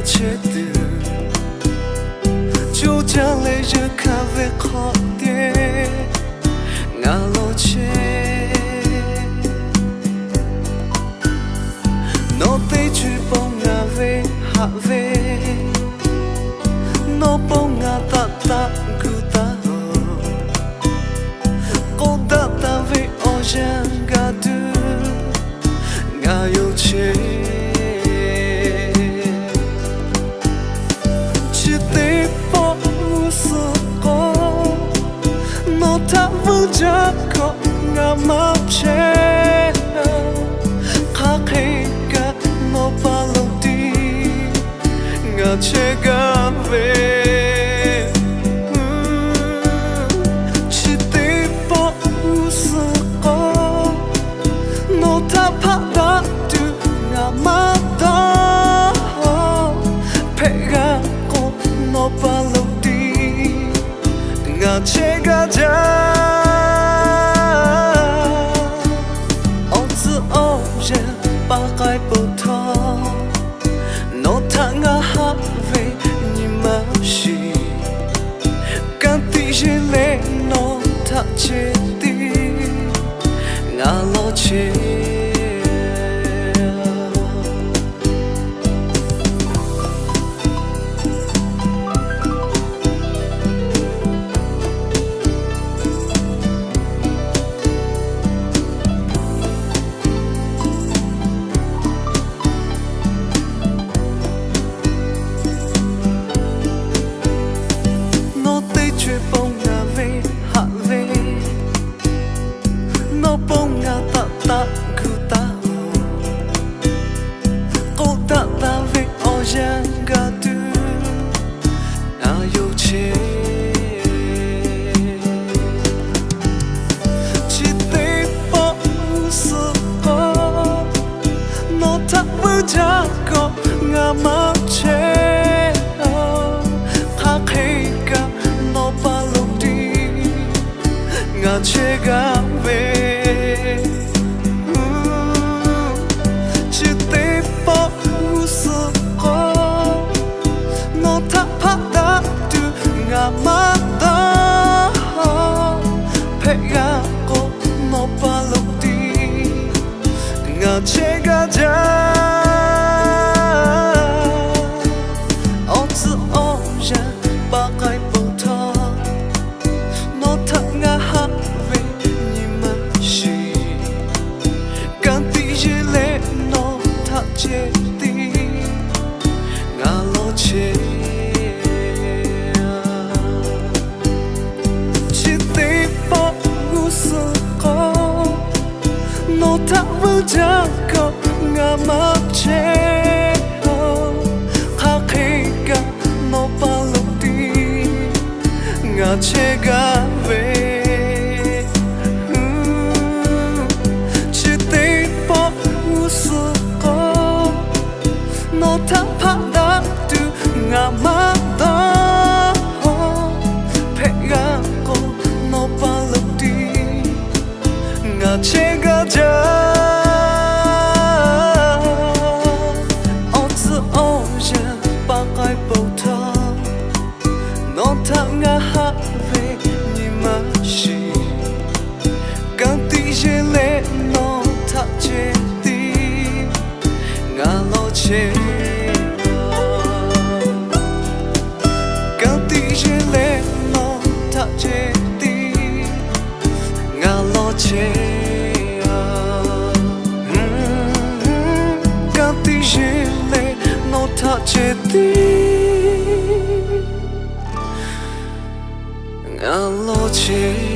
chết từ chú cha lấy giờ cả về khó tiếc ngã lối chết nó tay truy bông ngã về hạ về nó bông ngã ta ta cứ ta cô ta ta về ô giang gà tư ngã yêu chết chỉ tiếc bỏ sự có nó ta vẫn chắc có ngã mập chết khác hay cả nó bao lâu đi ngã chết gà về chỉ tiếc bỏ sự có nó ta phát đã từ ngã mập đó phải gà có nó bao lâu đi ngã chết gà ra ba cái bầu thơ nó thang ngã hát về nhìn mà gì can tí dễ lệ nó thả chết đi ngã lo chết bông ngã về hạ về nó bông ngã ta ta cứ ta cô ta ta về ô giang gà tư ngã yêu chết chỉ tiếc bỏ sự có nó ta vừa cha có ngã mắc chết khác hay cả bao lâu đi ngã chết gà về chỉ tiếc bỏ sự có nó thắp phát đã từ ngã mắt đó phải gà có nó bao lâu đi ngã chết gà ra ôm sự ôm ra ba cái chết đi ngã lo chết chỉ tiếc bỏ sự có nó ta vẫn chắc có ngã mắc chết khác hay cả nó bao lâu đi ngã chết gà về chỉ tiếc bỏ sự nó thắp phát đã từ ngã mắt đó phải gà cô nó bao lâu đi ngã chết gà ra ôm giữ ôm ra ba cái bầu thơ nó thắp ngã hát về nhìn mà gì càng tí dễ lệ nó thắp chết đi ngã lo chết càng tí dễ lệ nó thả chết đi ngã lo chết càng tí dễ lệ nó thả chết đi ngã lo chết